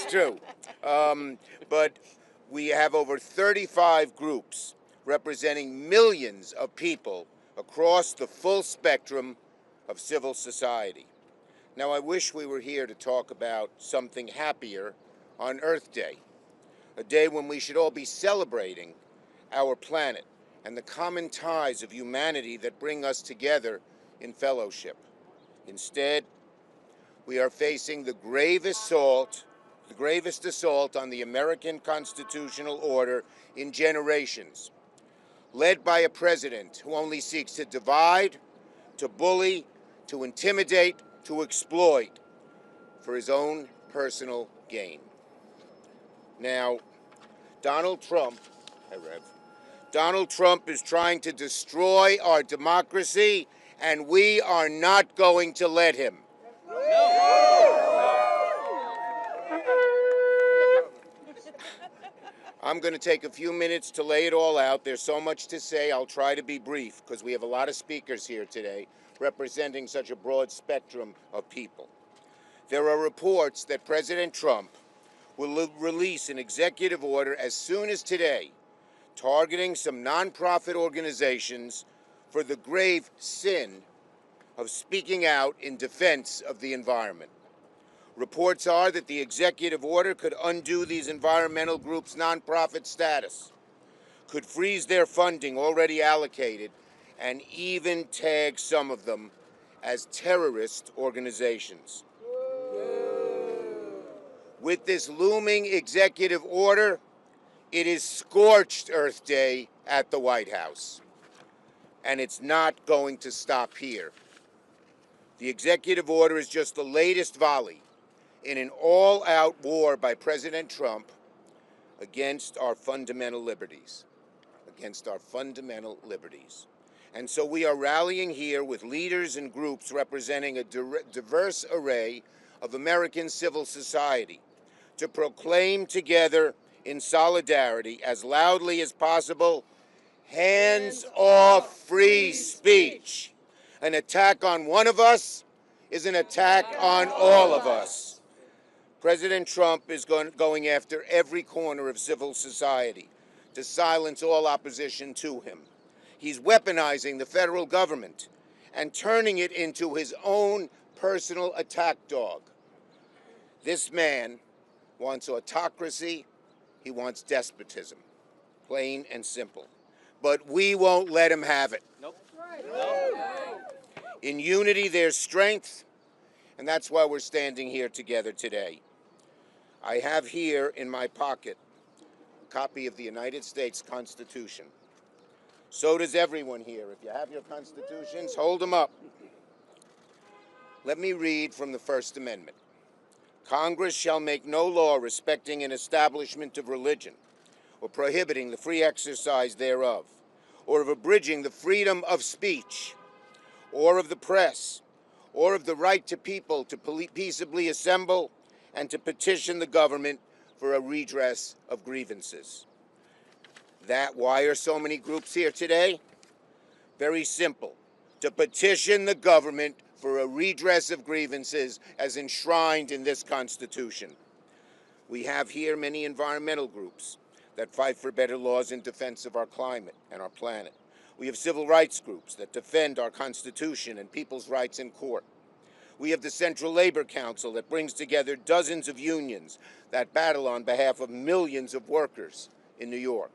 true. But we have over 35 groups representing millions of people across the full spectrum of civil society. Now, I wish we were here to talk about something happier on Earth Day, a day when we should all be celebrating our planet and the common ties of humanity that bring us together in fellowship. Instead, we are facing the gravest assault on the American constitutional order in generations, led by a president who only seeks to divide, to bully, to intimidate, to exploit for his own personal gain. Now, Donald Trump is trying to destroy our democracy, and we are not going to let him. I'm going to take a few minutes to lay it all out. There's so much to say. I'll try to be brief because we have a lot of speakers here today representing such a broad spectrum of people. There are reports that President Trump will release an executive order as soon as today, targeting some nonprofit organizations for the grave sin of speaking out in defense of the environment. Reports are that the executive order could undo these environmental groups' nonprofit status, could freeze their funding already allocated, and even tag some of them as terrorist organizations. With this looming executive order, it is scorched Earth Day at the White House. And it's not going to stop here. The executive order is just the latest volley in an all-out war by President Trump against our fundamental liberties. And so we are rallying here with leaders and groups representing a diverse array of American civil society to proclaim together in solidarity as loudly as possible, hands off free speech. An attack on one of us is an attack on all of us. President Trump is going after every corner of civil society to silence all opposition to him. He's weaponizing the federal government and turning it into his own personal attack dog. This man wants autocracy, he wants despotism, plain and simple. But we won't let him have it. Nope. In unity, there's strength, and that's why we're standing here together today. I have here in my pocket a copy of the United States Constitution. So does everyone here. If you have your constitutions, hold them up. Let me read from the First Amendment. Congress shall make no law respecting an establishment of religion, or prohibiting the free exercise thereof, or of abridging the freedom of speech, or of the press, or of the right to people to peaceably assemble and to petition the government for a redress of grievances. Why are so many groups here today? Very simple. To petition the government for a redress of grievances as enshrined in this Constitution. We have here many environmental groups that fight for better laws in defense of our climate and our planet. We have civil rights groups that defend our Constitution and people's rights in court. We have the Central Labor Council that brings together dozens of unions that battle on behalf of millions of workers in New York.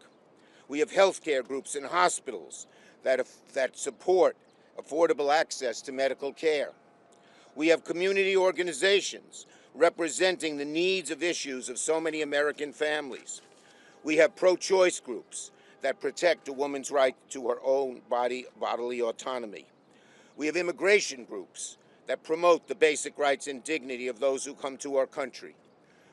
We have healthcare groups and hospitals that support affordable access to medical care. We have community organizations representing the needs of issues of so many American families. We have pro-choice groups that protect a woman's right to her own bodily autonomy. We have immigration groups that promote the basic rights and dignity of those who come to our country.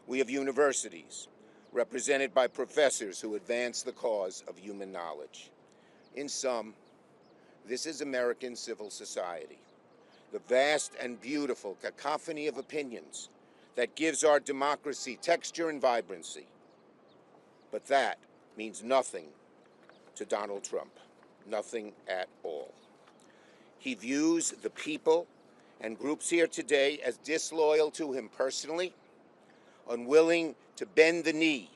We have universities represented by professors who advance the cause of human knowledge. In sum, this is American civil society, the vast and beautiful cacophony of opinions that gives our democracy texture and vibrancy. But that means nothing to Donald Trump, nothing at all. He views the people and groups here today as disloyal to him personally, unwilling to bend the knee,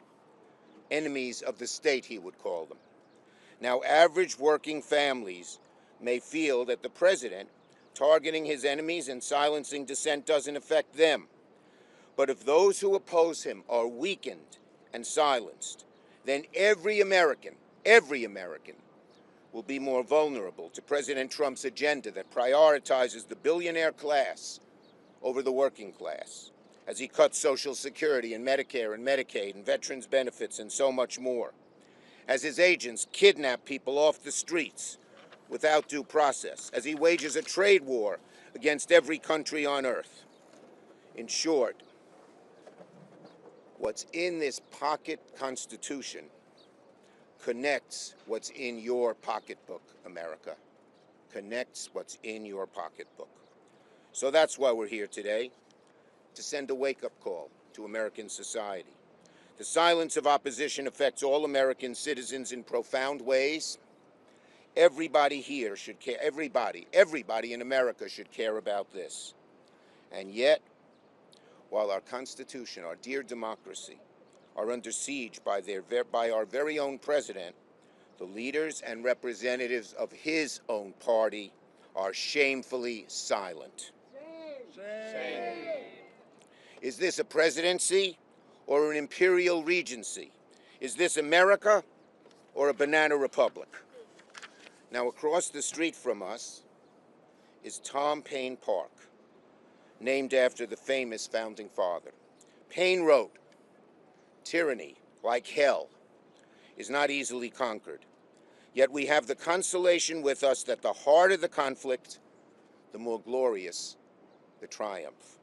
enemies of the state, he would call them. Now, average working families may feel that the president targeting his enemies and silencing dissent doesn't affect them. But if those who oppose him are weakened and silenced, then every American will be more vulnerable to President Trump's agenda that prioritizes the billionaire class over the working class, as he cuts Social Security and Medicare and Medicaid and veterans benefits and so much more, as his agents kidnap people off the streets without due process, as he wages a trade war against every country on earth. In short, what's in this pocket Constitution connects what's in your pocketbook, America. Connects what's in your pocketbook. So that's why we're here today, to send a wake-up call to American society. The silence of opposition affects all American citizens in profound ways. Everybody here should care, everybody in America should care about this. And yet, while our Constitution, our dear democracy, are under siege by our very own president, the leaders and representatives of his own party are shamefully silent. Shame. Is this a presidency or an imperial regency? Is this America or a banana republic? Now, across the street from us is Tom Paine Park, named after the famous founding father. Paine wrote, "Tyranny, like hell, is not easily conquered. Yet we have the consolation with us that the harder the conflict, the more glorious the triumph.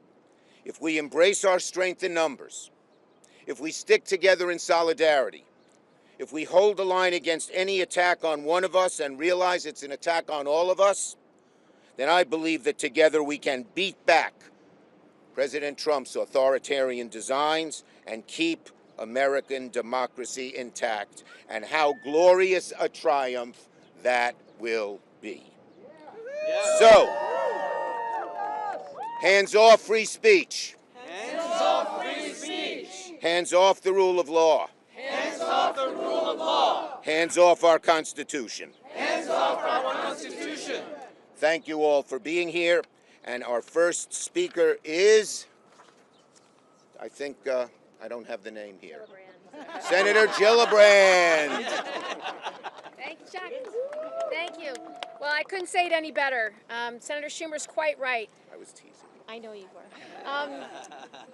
If we embrace our strength in numbers, if we stick together in solidarity, if we hold the line against any attack on one of us and realize it's an attack on all of us, then I believe that together we can beat back President Trump's authoritarian designs and keep American democracy intact. And how glorious a triumph that will be." So, hands off free speech. Hands off free speech. Hands off the rule of law. Hands off the rule of law. Hands off our Constitution. Hands off our Constitution. Thank you all for being here. And our first speaker is, I think, I don't have the name here. Gillibrand. Senator Gillibrand. Thank you, Chuck. Thank you. Well, I couldn't say it any better. Senator Schumer's quite right. I was teasing. I know you were.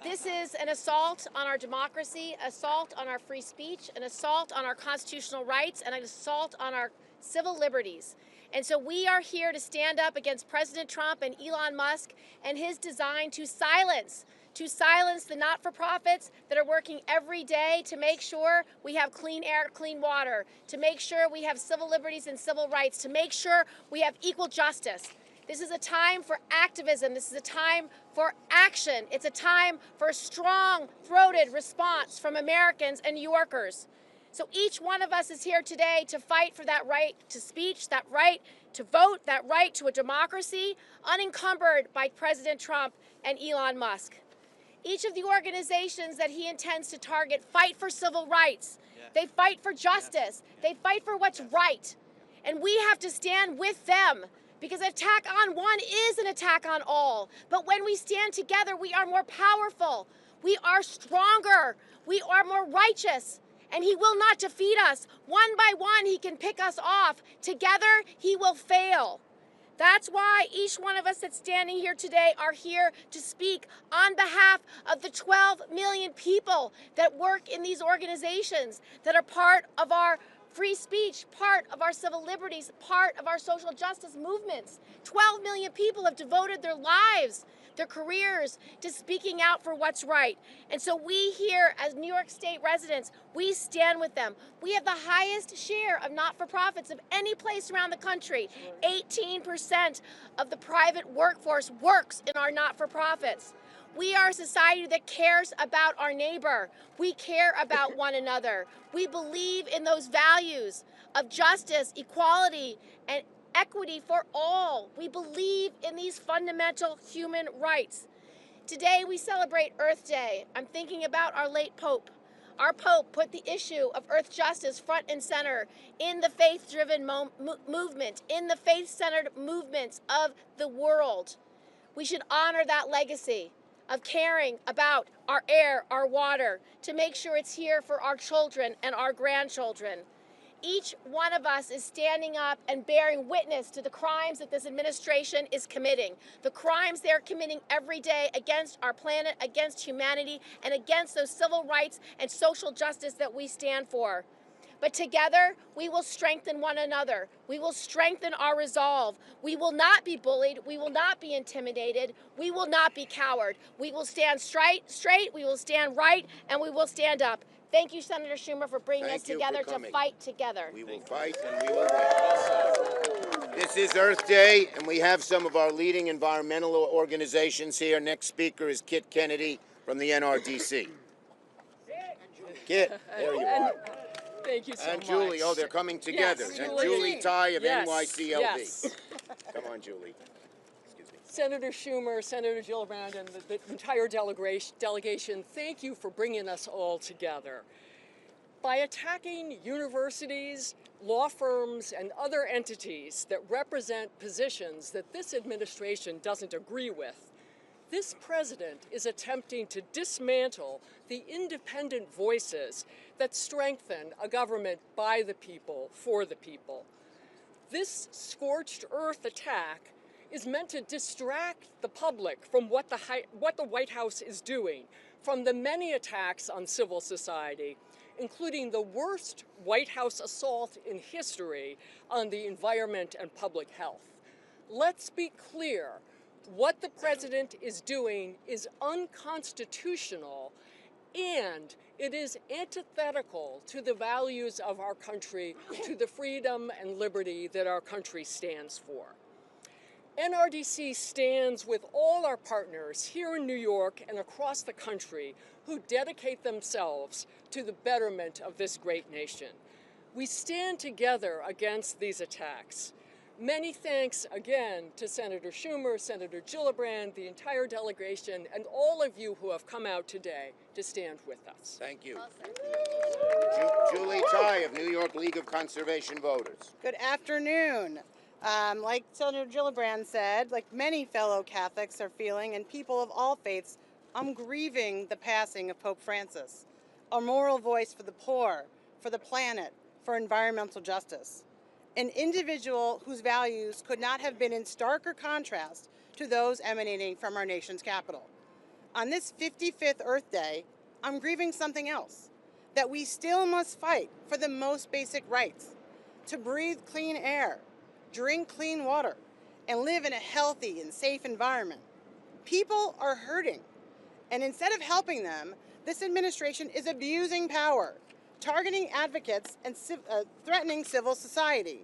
This is an assault on our democracy, assault on our free speech, an assault on our constitutional rights, and an assault on our civil liberties. And so we are here to stand up against President Trump and Elon Musk and his design to silence the not-for-profits that are working every day to make sure we have clean air, clean water, to make sure we have civil liberties and civil rights, to make sure we have equal justice. This is a time for activism. This is a time for action. It's a time for a strong-throated response from Americans and New Yorkers. So each one of us is here today to fight for that right to speech, that right to vote, that right to a democracy unencumbered by President Trump and Elon Musk. Each of the organizations that he intends to target fight for civil rights. They fight for justice. They fight for what's right. And we have to stand with them, because an attack on one is an attack on all. But when we stand together, we are more powerful. We are stronger. We are more righteous. And he will not defeat us. One by one, he can pick us off. Together, he will fail. That's why each one of us that's standing here today are here to speak on behalf of the 12 million people that work in these organizations, that are part of our free speech, part of our civil liberties, part of our social justice movements. 12 million people have devoted their lives, their careers, to speaking out for what's right. And so we here as New York State residents, we stand with them. We have the highest share of not-for-profits of any place around the country. 18% of the private workforce works in our not-for-profits. We are a society that cares about our neighbor. We care about one another. We believe in those values of justice, equality, and equity for all. We believe in these fundamental human rights. Today we celebrate Earth Day. I'm thinking about our late Pope. Our Pope put the issue of earth justice front and center in the faith-driven movement, in the faith-centered movements of the world. We should honor that legacy of caring about our air, our water, to make sure it's here for our children and our grandchildren. Each one of us is standing up and bearing witness to the crimes that this administration is committing, the crimes they're committing every day against our planet, against humanity, and against those civil rights and social justice that we stand for. But together, we will strengthen one another. We will strengthen our resolve. We will not be bullied. We will not be intimidated. We will not be coward. We will stand straight, we will stand right, and we will stand up. Thank you, Senator Schumer, for bringing us together to fight together. We will fight and we will win. This is Earth Day, and we have some of our leading environmental organizations here. Next speaker is Kit Kennedy from the NRDC. Kit, there you are. Thank you so much. And Julie, oh, they're coming together. Yes, and Julie Ty of NYCLD. Yes. Come on, Julie. Excuse me. Senator Schumer, Senator Gillibrand, and the entire delegation, thank you for bringing us all together. By attacking universities, law firms, and other entities that represent positions that this administration doesn't agree with, this president is attempting to dismantle the independent voices that strengthen a government by the people, for the people. This scorched earth attack is meant to distract the public from what the White House is doing, from the many attacks on civil society, including the worst White House assault in history on the environment and public health. Let's be clear. What the president is doing is unconstitutional, and it is antithetical to the values of our country, to the freedom and liberty that our country stands for. NRDC stands with all our partners here in New York and across the country who dedicate themselves to the betterment of this great nation. We stand together against these attacks. Many thanks again to Senator Schumer, Senator Gillibrand, the entire delegation, and all of you who have come out today to stand with us. Thank you. Julie Ty of New York League of Conservation Voters. Good afternoon. Like Senator Gillibrand said, like many fellow Catholics are feeling, and people of all faiths, I'm grieving the passing of Pope Francis, a moral voice for the poor, for the planet, for environmental justice. An individual whose values could not have been in starker contrast to those emanating from our nation's capital. On this 55th Earth Day, I'm grieving something else, that we still must fight for the most basic rights, to breathe clean air, drink clean water, and live in a healthy and safe environment. People are hurting, and instead of helping them, this administration is abusing power, targeting advocates and threatening civil society.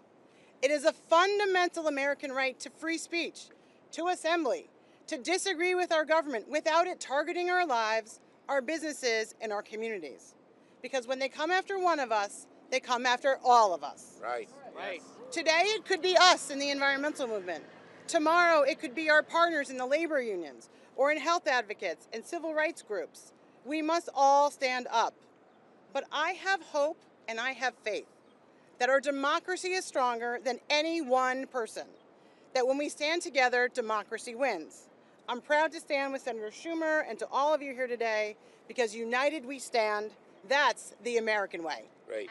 It is a fundamental American right to free speech, to assembly, to disagree with our government without it targeting our lives, our businesses, and our communities. Because when they come after one of us, they come after all of us. Right. Right. Today, it could be us in the environmental movement. Tomorrow, it could be our partners in the labor unions or in health advocates and civil rights groups. We must all stand up. But I have hope and I have faith that our democracy is stronger than any one person, that when we stand together, democracy wins. I'm proud to stand with Senator Schumer and to all of you here today, because united we stand. That's the American way. Great.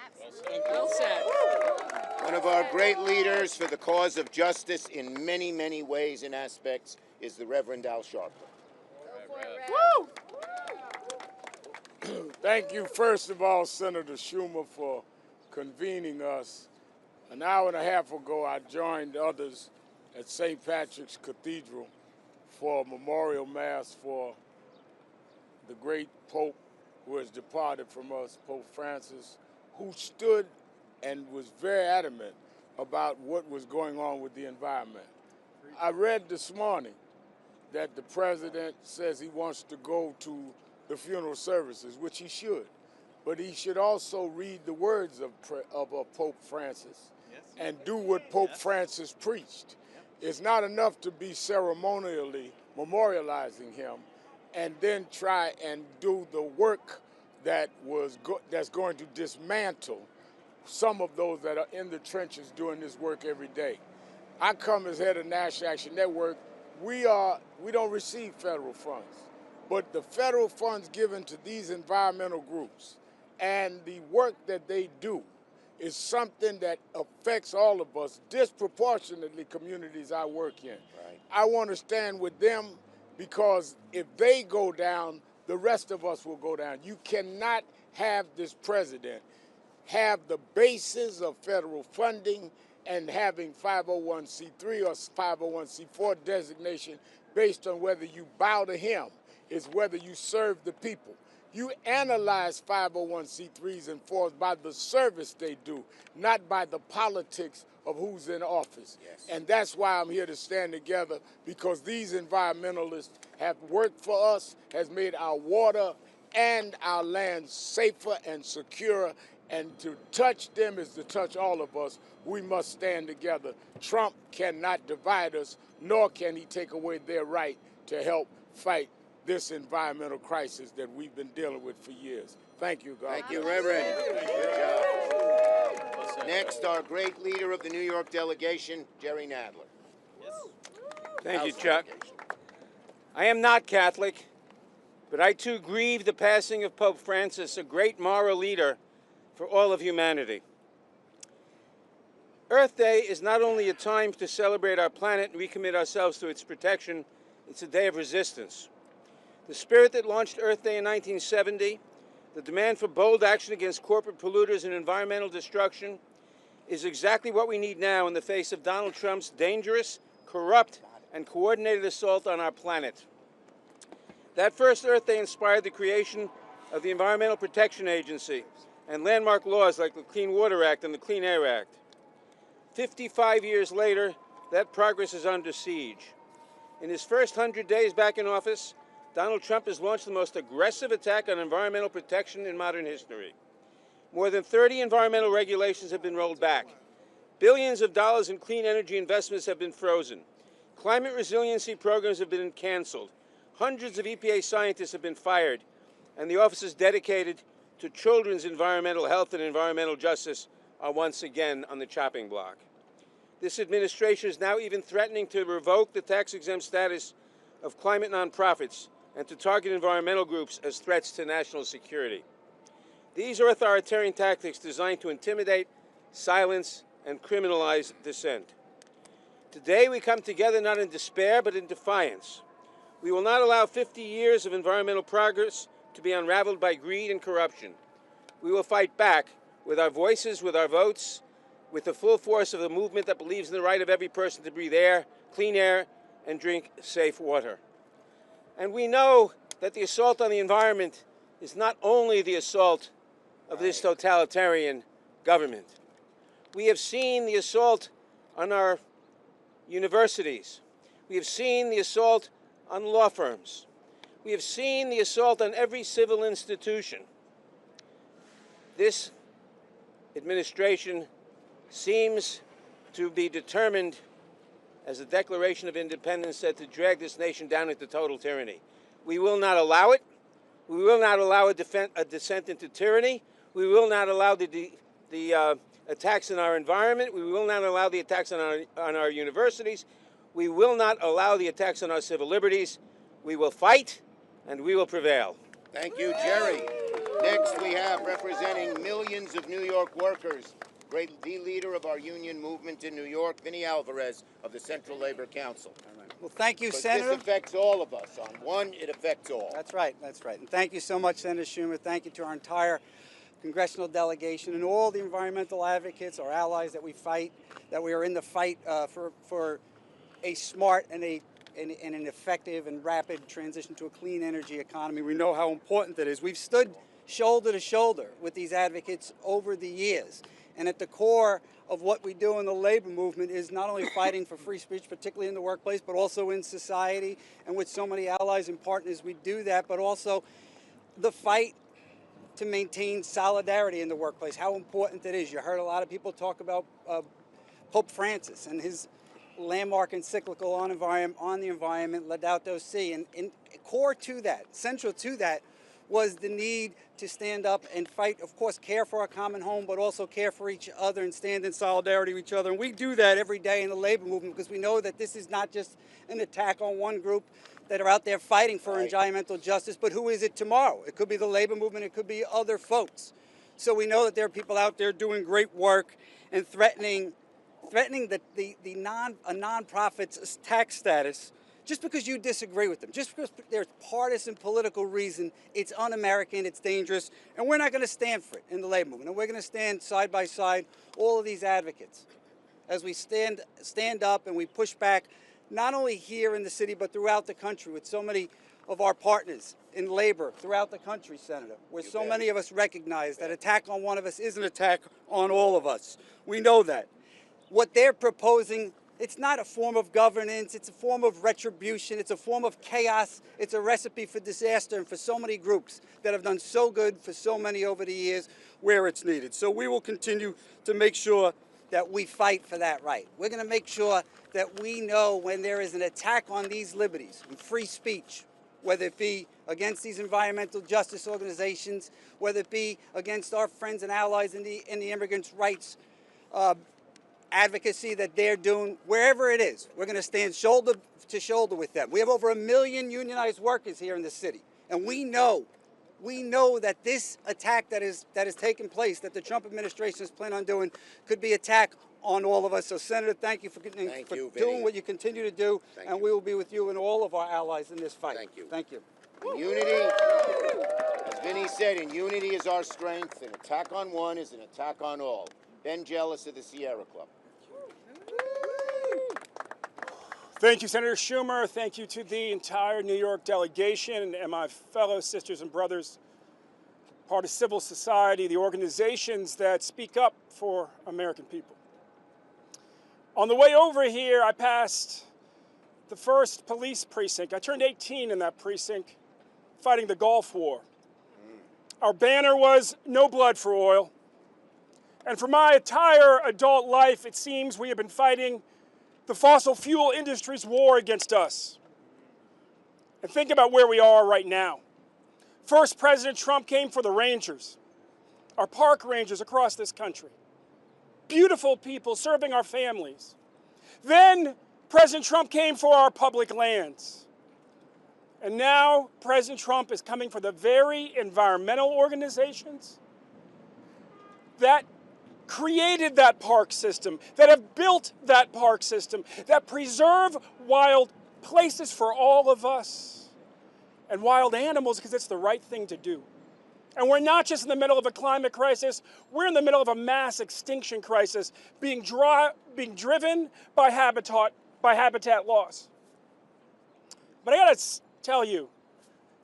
Well said. One of our great leaders for the cause of justice in many, many ways and aspects is the Reverend Al Sharpton. Woo! Thank you, first of all, Senator Schumer, for convening us. An hour and a half ago, I joined others at St. Patrick's Cathedral for a memorial mass for the great Pope who has departed from us, Pope Francis, who stood and was very adamant about what was going on with the environment. I read this morning that the president says he wants to go to the funeral services, which he should, but he should also read the words of Pope Francis and do what Pope Francis preached. It's not enough to be ceremonially memorializing him. and then try and do the work that's going to dismantle some of those that are in the trenches doing this work every day. I come as head of National Action Network. We don't receive federal funds, but the federal funds given to these environmental groups and the work that they do is something that affects all of us, disproportionately communities I work in. Right. I want to stand with them because if they go down, the rest of us will go down. You cannot have this president have the basis of federal funding and having 501c3 or 501c4 designation based on whether you bow to him. It's whether you serve the people. You analyze 501c3s and 4s by the service they do, not by the politics of who's in office. Yes. And that's why I'm here to stand together, because these environmentalists have worked for us, has made our water and our land safer and secure, and to touch them is to touch all of us. We must stand together. Trump cannot divide us, nor can he take away their right to help fight this environmental crisis that we've been dealing with for years. Thank you, God. Thank you, Reverend. Good job. Next, our great leader of the New York delegation, Jerry Nadler. Yes. Thank you, Chuck. I am not Catholic, but I too grieve the passing of Pope Francis, a great moral leader for all of humanity. Earth Day is not only a time to celebrate our planet and recommit ourselves to its protection, it's a day of resistance. The spirit that launched Earth Day in 1970, the demand for bold action against corporate polluters and environmental destruction, is exactly what we need now in the face of Donald Trump's dangerous, corrupt, and coordinated assault on our planet. That first Earth Day inspired the creation of the Environmental Protection Agency and landmark laws like the Clean Water Act and the Clean Air Act. 55 years later, that progress is under siege. In his first 100 days back in office, Donald Trump has launched the most aggressive attack on environmental protection in modern history. More than 30 environmental regulations have been rolled back. Billions of dollars in clean energy investments have been frozen. Climate resiliency programs have been canceled. Hundreds of EPA scientists have been fired. And the offices dedicated to children's environmental health and environmental justice are once again on the chopping block. This administration is now even threatening to revoke the tax-exempt status of climate nonprofits and to target environmental groups as threats to national security. These are authoritarian tactics designed to intimidate, silence, and criminalize dissent. Today we come together not in despair but in defiance. We will not allow 50 years of environmental progress to be unraveled by greed and corruption. We will fight back with our voices, with our votes, with the full force of the movement that believes in the right of every person to breathe air, clean air, and drink safe water. And we know that the assault on the environment is not only the assault of this totalitarian government. We have seen the assault on our universities. We have seen the assault on law firms. We have seen the assault on every civil institution. This administration seems to be determined, as the Declaration of Independence said, to drag this nation down into total tyranny. We will not allow it. We will not allow a descent into tyranny. We will not allow the attacks on our environment. We will not allow the attacks on our universities. We will not allow the attacks on our civil liberties. We will fight, and we will prevail. Thank you, Jerry. Next, we have, representing millions of New York workers, the leader of our union movement in New York, Vinny Alvarez of the Central Labor Council. Well, thank you, Senator. This affects all of us. On one, it affects all. That's right, that's right. And thank you so much, Senator Schumer. Thank you to our entire congressional delegation and all the environmental advocates, our allies that we fight, that we are in the fight for a smart and an effective and rapid transition to a clean energy economy. We know how important that is. We've stood shoulder to shoulder with these advocates over the years. And at the core of what we do in the labor movement is not only fighting for free speech, particularly in the workplace, but also in society. And with so many allies and partners, we do that, but also the fight to maintain solidarity in the workplace, how important it is. You heard a lot of people talk about Pope Francis and his landmark encyclical on the environment, Laudato Si. And core to that, central to that, was the need to stand up and fight, of course, care for our common home, but also care for each other and stand in solidarity with each other. And we do that every day in the labor movement because we know that this is not just an attack on one group that are out there fighting for environmental justice, but who is it tomorrow? It could be the labor movement, it could be other folks. So we know that there are people out there doing great work and threatening a nonprofit's tax status just because you disagree with them, just because there's partisan political reason. It's un-American, it's dangerous, and we're not going to stand for it in the labor movement. And we're going to stand side by side, all of these advocates, as we stand up and we push back, not only here in the city, but throughout the country with so many of our partners in labor throughout the country, Senator, where so many of us recognize that attack on one of us is an attack on all of us. We know that. What they're proposing, it's not a form of governance, it's a form of retribution, it's a form of chaos, it's a recipe for disaster and for so many groups that have done so good for so many over the years where it's needed. So we will continue to make sure that we fight for that right. We're going to make sure that we know when there is an attack on these liberties and free speech, whether it be against these environmental justice organizations, whether it be against our friends and allies in the immigrants' rights advocacy that they're doing, wherever it is, we're going to stand shoulder to shoulder with them. We have over 1 million unionized workers here in the city, and we know that this attack that is taking place, that the Trump administration is planning on doing, could be attack on all of us. So, Senator, thank you for doing what you continue to do, and we will be with you and all of our allies in this fight. Thank you. Thank you. In unity, as Vinny said, in unity is our strength. An attack on one is an attack on all. Ben Jealous of the Sierra Club. Thank you, Senator Schumer. Thank you to the entire New York delegation and my fellow sisters and brothers, part of civil society, the organizations that speak up for American people. On the way over here, I passed the first police precinct. I turned 18 in that precinct, fighting the Gulf War. Our banner was "No blood for oil." And for my entire adult life, it seems we have been fighting the fossil fuel industry's war against us. And think about where we are right now. First, President Trump came for the rangers, our park rangers across this country. Beautiful people serving our families. Then, President Trump came for our public lands. And now, President Trump is coming for the very environmental organizations that created that park system, that have built that park system, that preserve wild places for all of us and wild animals because it's the right thing to do. And we're not just in the middle of a climate crisis, we're in the middle of a mass extinction crisis being driven by habitat loss. But I gotta tell you,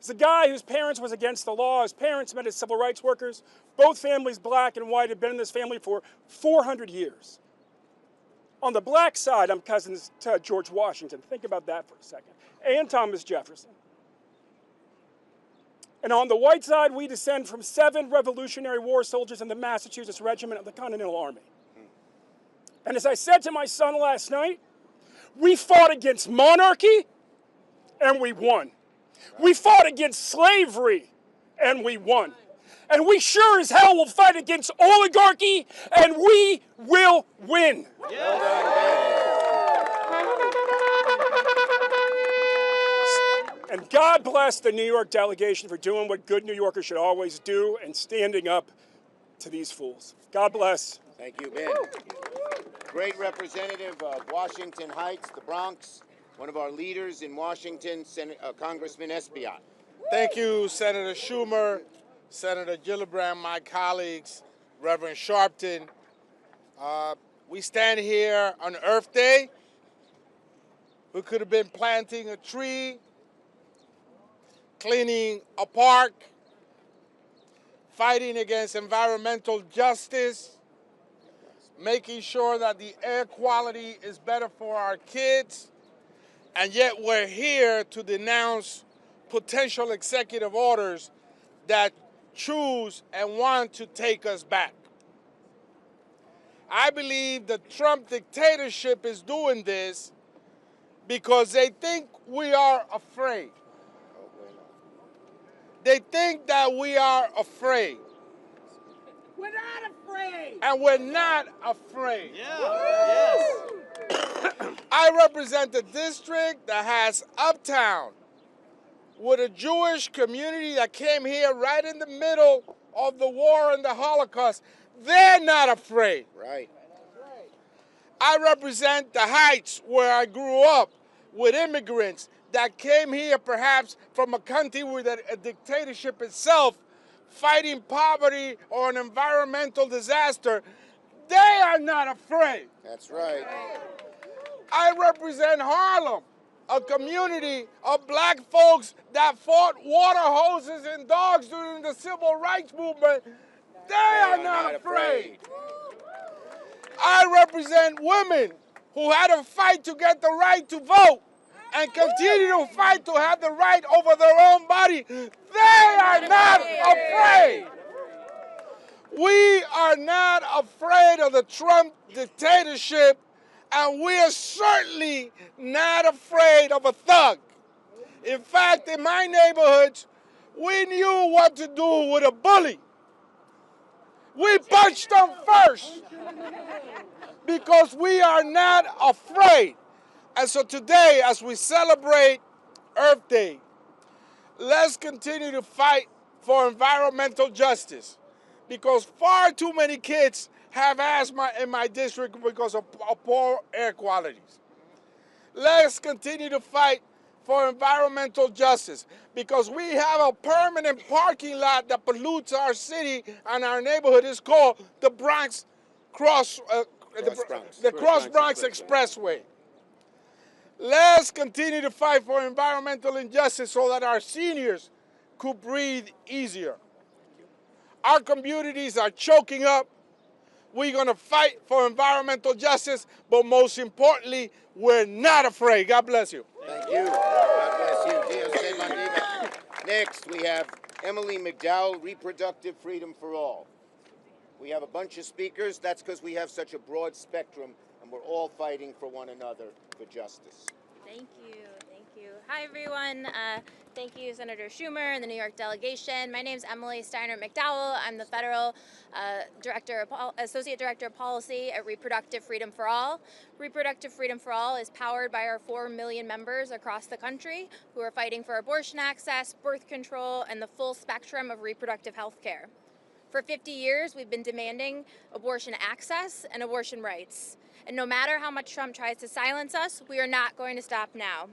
as a guy whose parents was against the law, his parents met as civil rights workers, both families, black and white, have been in this family for 400 years. On the black side, I'm cousins to George Washington. Think about that for a second. And Thomas Jefferson. And on the white side, we descend from 7 Revolutionary War soldiers in the Massachusetts Regiment of the Continental Army. And as I said to my son last night, we fought against monarchy, and we won. We fought against slavery, and we won. And we sure as hell will fight against oligarchy, and we will win. And God bless the New York delegation for doing what good New Yorkers should always do and standing up to these fools. God bless. Thank you, Ben. Great representative of Washington Heights, the Bronx, one of our leaders in Washington, Congressman Espaillat. Thank you, Senator Schumer, Senator Gillibrand, my colleagues, Reverend Sharpton. We stand here on Earth Day. We could have been planting a tree, cleaning a park, fighting against environmental justice, making sure that the air quality is better for our kids, and yet we're here to denounce potential executive orders that choose and want to take us back. I believe the Trump dictatorship is doing this because they think we are afraid. They think that we are afraid. We're not afraid. And we're not afraid. Yes. I represent a district that has Uptown with a Jewish community that came here right in the middle of the war and the Holocaust. They're not afraid. Right. I represent the Heights where I grew up with immigrants that came here perhaps from a country with a dictatorship itself, fighting poverty or an environmental disaster. They are not afraid. That's right. I represent Harlem, a community of black folks that fought water hoses and dogs during the civil rights movement. They are not afraid. I represent women who had to fight to get the right to vote and continue to fight to have the right over their own body. They are not afraid. We are not afraid of the Trump dictatorship, and we are certainly not afraid of a thug. In fact, in my neighborhoods, we knew what to do with a bully. We punched them first because we are not afraid. And so today, as we celebrate Earth Day, let's continue to fight for environmental justice, because far too many kids have asthma in my district because of poor air qualities. Let's continue to fight for environmental justice, because we have a permanent parking lot that pollutes our city and our neighborhood. Is called the Bronx Cross Bronx Expressway. Let's continue to fight for environmental injustice so that our seniors could breathe easier. Our communities are choking up. We're going to fight for environmental justice, but most importantly, we're not afraid. God bless you. Thank you. God bless you. Dios te bendiga. Next, we have Emily McDowell, Reproductive Freedom for All. We have a bunch of speakers. That's because we have such a broad spectrum, and we're all fighting for one another for justice. Thank you. Thank you. Hi, everyone. Thank you, Senator Schumer and the New York delegation. My name is Emily Steiner McDowell. I'm the Federal Associate Director of Policy at Reproductive Freedom for All. Reproductive Freedom for All is powered by our 4 million members across the country who are fighting for abortion access, birth control, and the full spectrum of reproductive health care. For 50 years, we've been demanding abortion access and abortion rights. And no matter how much Trump tries to silence us, we are not going to stop now.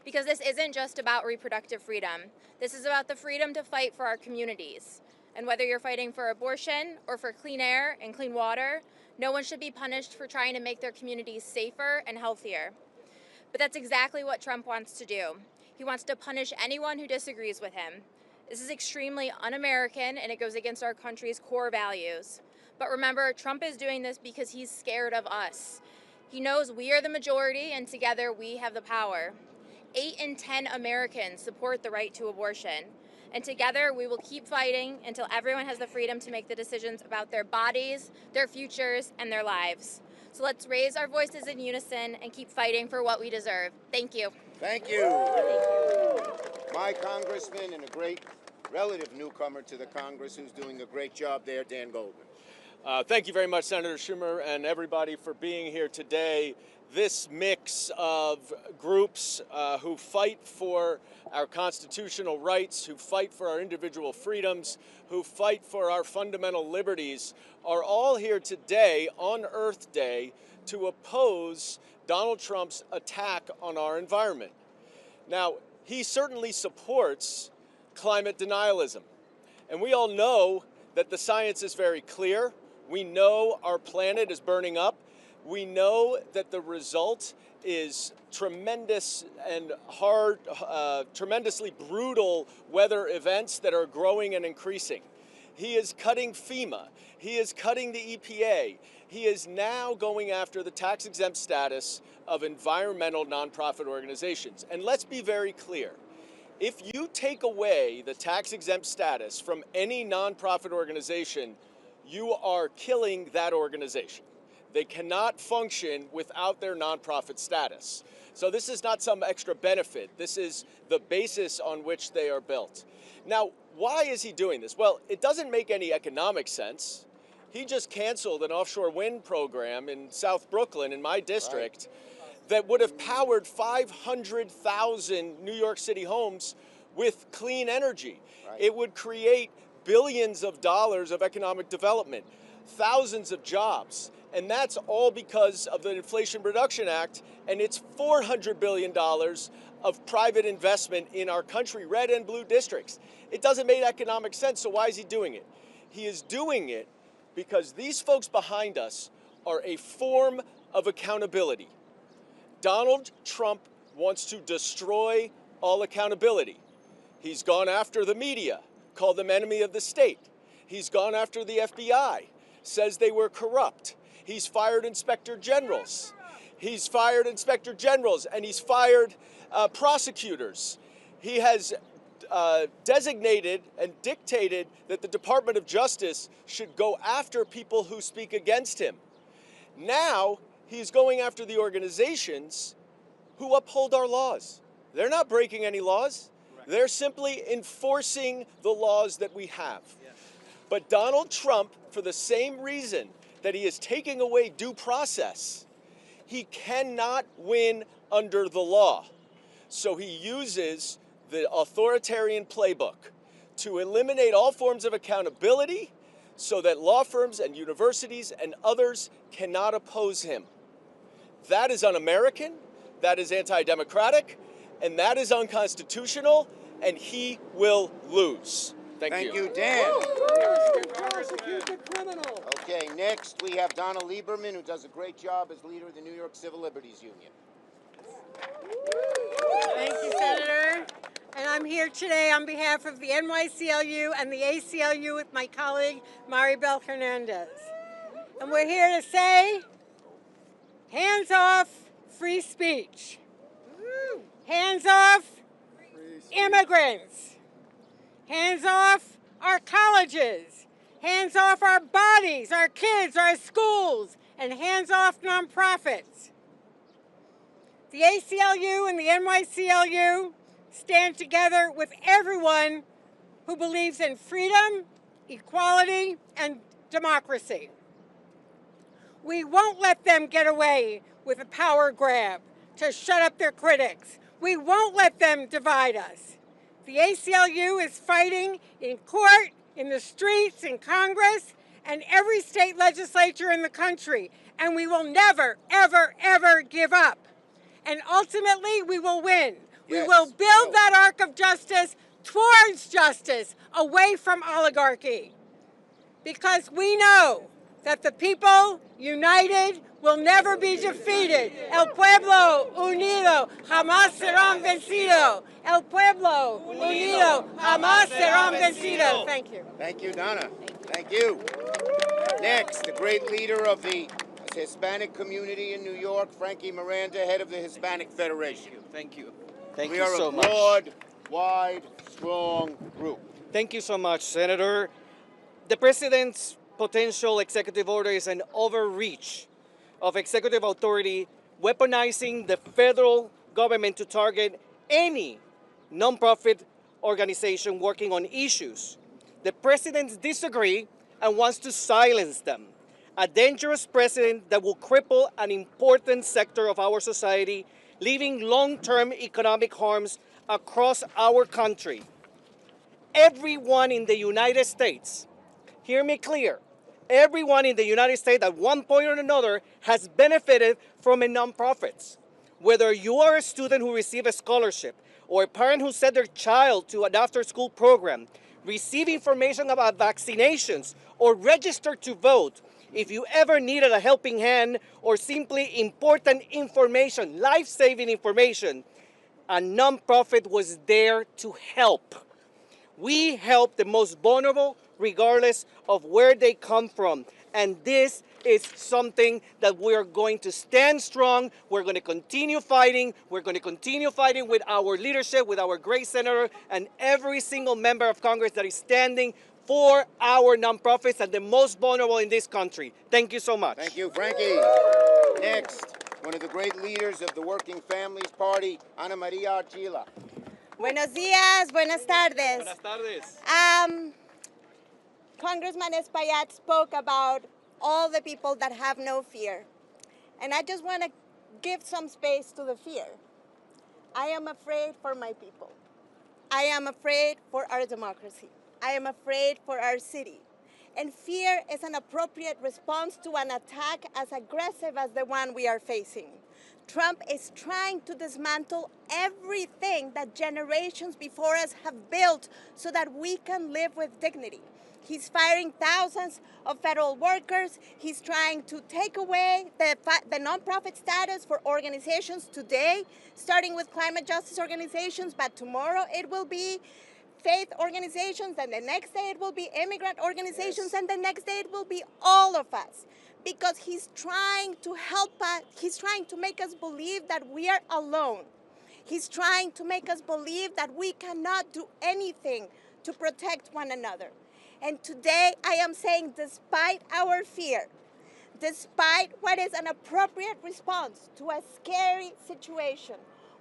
Because this isn't just about reproductive freedom. This is about the freedom to fight for our communities. And whether you're fighting for abortion or for clean air and clean water, no one should be punished for trying to make their communities safer and healthier. But that's exactly what Trump wants to do. He wants to punish anyone who disagrees with him. This is extremely un-American, and it goes against our country's core values. But remember, Trump is doing this because he's scared of us. He knows we are the majority, and together we have the power. 8 in 10 Americans support the right to abortion. And together we will keep fighting until everyone has the freedom to make the decisions about their bodies, their futures, and their lives. So let's raise our voices in unison and keep fighting for what we deserve. Thank you. Thank you. My congressman and a great relative newcomer to the Congress who's doing a great job there, Dan Goldman. Thank you very much, Senator Schumer, and everybody for being here today. This mix of groups who fight for our constitutional rights, who fight for our individual freedoms, who fight for our fundamental liberties, are all here today on Earth Day to oppose Donald Trump's attack on our environment. Now, he certainly supports climate denialism, and we all know that the science is very clear. We know our planet is burning up. We know that the result is tremendous and hard, tremendously brutal weather events that are growing and increasing. He is cutting FEMA. He is cutting the EPA. He is now going after the tax-exempt status of environmental nonprofit organizations. And let's be very clear. If you take away the tax-exempt status from any nonprofit organization, you are killing that organization. They cannot function without their nonprofit status. So this is not some extra benefit. This is the basis on which they are built. Now, why is he doing this? Well, it doesn't make any economic sense. He just canceled an offshore wind program in South Brooklyn, in my district, that would have powered 500,000 New York City homes with clean energy. It would create billions of dollars of economic development, thousands of jobs. And that's all because of the Inflation Reduction Act and its $400 billion of private investment in our country, red and blue districts. It doesn't make economic sense, so why is he doing it? He is doing it because these folks behind us are a form of accountability. Donald Trump wants to destroy all accountability. He's gone after the media, called them enemy of the state. He's gone after the FBI, says they were corrupt. He's fired inspector generals. He's fired inspector generals and he's fired prosecutors. He has designated and dictated that the Department of Justice should go after people who speak against him. Now he's going after the organizations who uphold our laws. They're not breaking any laws. They're simply enforcing the laws that we have. But Donald Trump, for the same reason that he is taking away due process, he cannot win under the law. So he uses the authoritarian playbook to eliminate all forms of accountability so that law firms and universities and others cannot oppose him. That is un-American, that is anti-democratic, and that is unconstitutional, and he will lose. Thank you. Dan. Prosecute the criminal. Okay, next we have Donna Lieberman, who does a great job as leader of the New York Civil Liberties Union. Thank you, Senator. And I'm here today on behalf of the NYCLU and the ACLU with my colleague, Maribel Hernandez. And we're here to say, hands off free speech. Hands off immigrants. Hands off our colleges. Hands off our bodies, our kids, our schools, and hands off nonprofits. The ACLU and the NYCLU stand together with everyone who believes in freedom, equality, and democracy. We won't let them get away with a power grab to shut up their critics. We won't let them divide us. The ACLU is fighting in court, in the streets, in Congress, and every state legislature in the country. And we will never, ever, ever give up. And ultimately, we will win. We will build that arc of justice towards justice, away from oligarchy. Because we know that the people united will never be defeated. El pueblo unido jamás serán vencido. El pueblo unido jamás serán vencido. Thank you. Thank you, Donna. Thank you. Next, the great leader of the Hispanic community in New York, Frankie Miranda, head of the Hispanic Federation. Thank you. Thank we you are so a much. broad, wide, strong group. Thank you so much, Senator. The President's potential executive order is an overreach of executive authority, weaponizing the federal government to target any nonprofit organization working on issues. The President disagrees and wants to silence them. A dangerous precedent that will cripple an important sector of our society, leaving long-term economic harms across our country. Everyone in the United States, hear me clear, everyone in the United States at one point or another has benefited from a nonprofits. Whether you are a student who received a scholarship or a parent who sent their child to an after-school program, receive information about vaccinations, or register to vote, if you ever needed a helping hand or simply important information, life-saving information, a nonprofit was there to help. We help the most vulnerable regardless of where they come from. And this is something that we are going to stand strong. We're going to continue fighting. We're going to continue fighting with our leadership, with our great senator, and every single member of Congress that is standing for our nonprofits and the most vulnerable in this country. Thank you so much. Thank you, Frankie. Next, one of the great leaders of the Working Families Party, Ana Maria Archila. Buenos días, buenas tardes. Buenas tardes. Congressman Espaillat spoke about all the people that have no fear. And I just want to give some space to the fear. I am afraid for my people. I am afraid for our democracy. I am afraid for our city. And fear is an appropriate response to an attack as aggressive as the one we are facing. Trump is trying to dismantle everything that generations before us have built so that we can live with dignity. He's firing thousands of federal workers. He's trying to take away the nonprofit status for organizations today, starting with climate justice organizations, but tomorrow it will be faith organizations, and the next day it will be immigrant organizations, and the next day it will be all of us. Because he's trying to help us, he's trying to make us believe that we are alone. He's trying to make us believe that we cannot do anything to protect one another. And today I am saying, despite our fear, despite what is an appropriate response to a scary situation,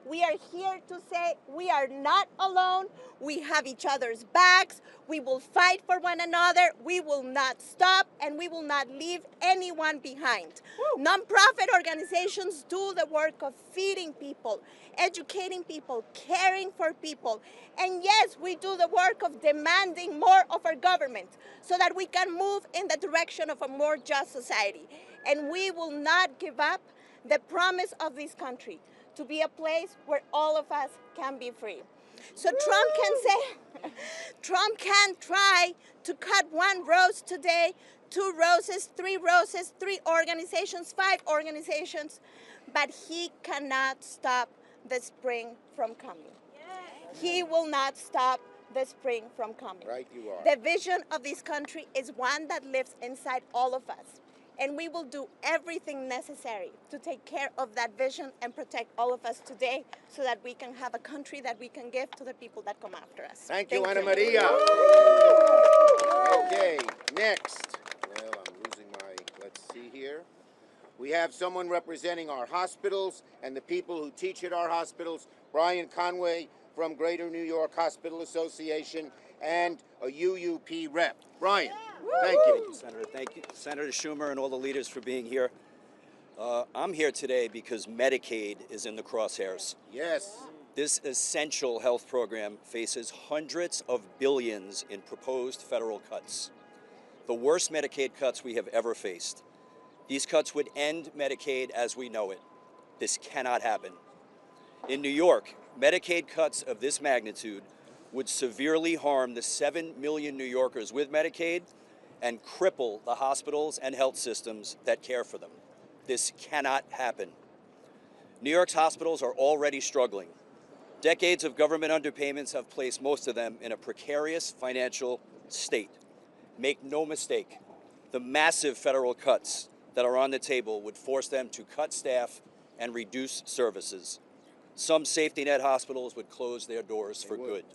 we are here to say we are not alone. We have each other's backs. We will fight for one another. We will not stop, and we will not leave anyone behind. Nonprofit organizations do the work of feeding people, educating people, caring for people. And yes, we do the work of demanding more of our government so that we can move in the direction of a more just society. And we will not give up the promise of this country to be a place where all of us can be free. So Trump can try to cut one rose today, 2 roses, 3 roses, 3 organizations, 5 organizations, but he cannot stop the spring from coming. He will not stop the spring from coming. Right, you are. The vision of this country is one that lives inside all of us. And we will do everything necessary to take care of that vision and protect all of us today so that we can have a country that we can give to the people that come after us. Thank you, Ana Maria. Okay, next. Well, I'm losing my, let's see here. We have someone representing our hospitals and the people who teach at our hospitals, Brian Conway from Greater New York Hospital Association and a UUP rep. Brian. Thank you. Thank you, Senator. Thank you, Senator Schumer and all the leaders for being here. I'm here today because Medicaid is in the crosshairs. Yes. This essential health program faces hundreds of billions in proposed federal cuts. The worst Medicaid cuts we have ever faced. These cuts would end Medicaid as we know it. This cannot happen. In New York, Medicaid cuts of this magnitude would severely harm the 7 million New Yorkers with Medicaid and cripple the hospitals and health systems that care for them. This cannot happen. New York's hospitals are already struggling. Decades of government underpayments have placed most of them in a precarious financial state. Make no mistake, the massive federal cuts that are on the table would force them to cut staff and reduce services. Some safety net hospitals would close their doors for good.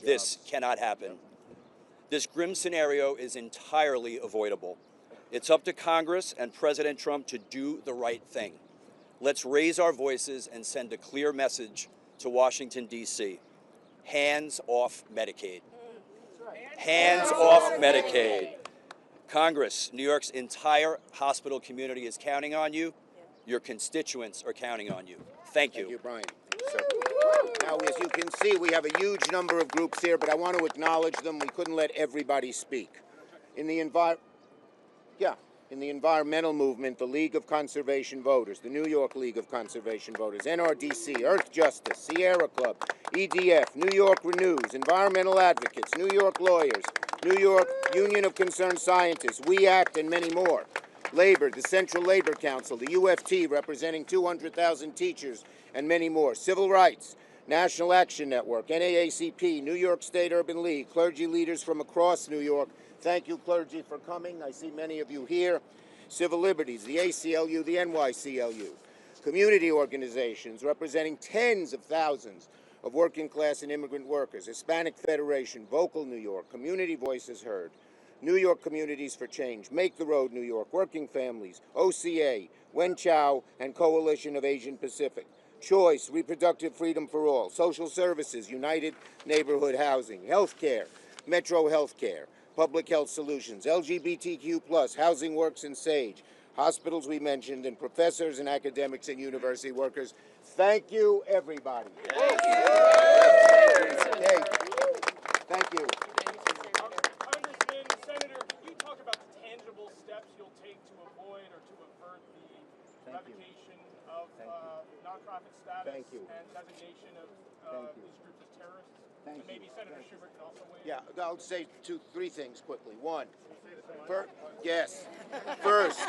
This cannot happen. This grim scenario is entirely avoidable. It's up to Congress and President Trump to do the right thing. Let's raise our voices and send a clear message to Washington, D.C. Hands off Medicaid. Hands off Medicaid. Congress, New York's entire hospital community is counting on you. Your constituents are counting on you. Thank you. Thank you, Brian. So, now, as you can see, we have a huge number of groups here, but I want to acknowledge them. We couldn't let everybody speak. In the environmental movement, the League of Conservation Voters, the New York League of Conservation Voters, NRDC, Earth Justice, Sierra Club, EDF, New York Renews, Environmental Advocates, New York Lawyers, New York Union of Concerned Scientists, We Act, and many more. Labor, the Central Labor Council, the UFT, representing 200,000 teachers, and many more. Civil Rights, National Action Network, NAACP, New York State Urban League, clergy leaders from across New York. Thank you, clergy, for coming. I see many of you here. Civil Liberties, the ACLU, the NYCLU. Community organizations representing tens of thousands of working class and immigrant workers, Hispanic Federation, Vocal New York, Community Voices Heard, New York Communities for Change, Make the Road New York, Working Families, OCA, Wen Chao, and Coalition of Asian Pacific, Choice, Reproductive Freedom for All, Social Services, United Neighborhood Housing, Healthcare, Metro Healthcare, Public Health Solutions, LGBTQ+, Housing Works and SAGE, hospitals we mentioned, and professors and academics and university workers. Thank you, everybody. Thank you. Congressman, Senator, can you talk about the tangible steps you'll take to avoid or to avert the revocation of nonprofit status and designation of these groups as terrorists? And maybe Senator Schumer can also weigh in. Yeah, I'll say three things quickly. One, first,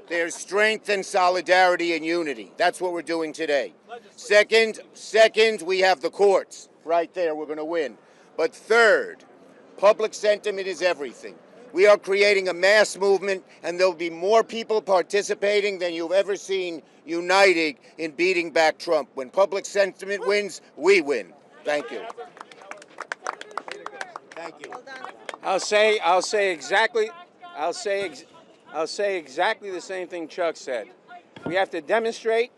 there's strength and solidarity and unity. That's what we're doing today. Second, we have the courts right there. We're going to win. But third, public sentiment is everything. We are creating a mass movement, and there'll be more people participating than you've ever seen united in beating back Trump. When public sentiment wins, we win. Thank you. Thank you. I'll say exactly the same thing Chuck said. We have to demonstrate,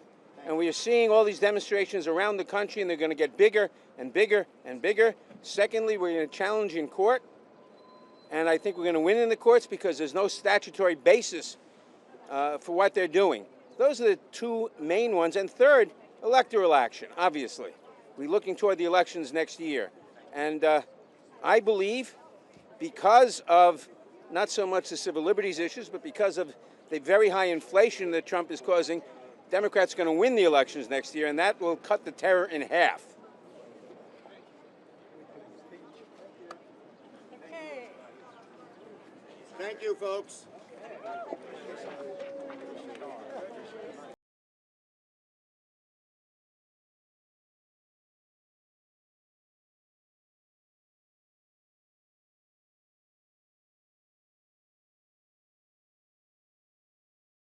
and we are seeing all these demonstrations around the country, and they're going to get bigger and bigger and bigger. Secondly, we're going to challenge in court, and I think we're going to win in the courts because there's no statutory basis for what they're doing. Those are the two main ones. And third, electoral action, obviously. We're looking toward the elections next year. And I believe because of not so much the civil liberties issues, but because of the very high inflation that Trump is causing, Democrats are going to win the elections next year, and that will cut the terror in half. Thank you, folks.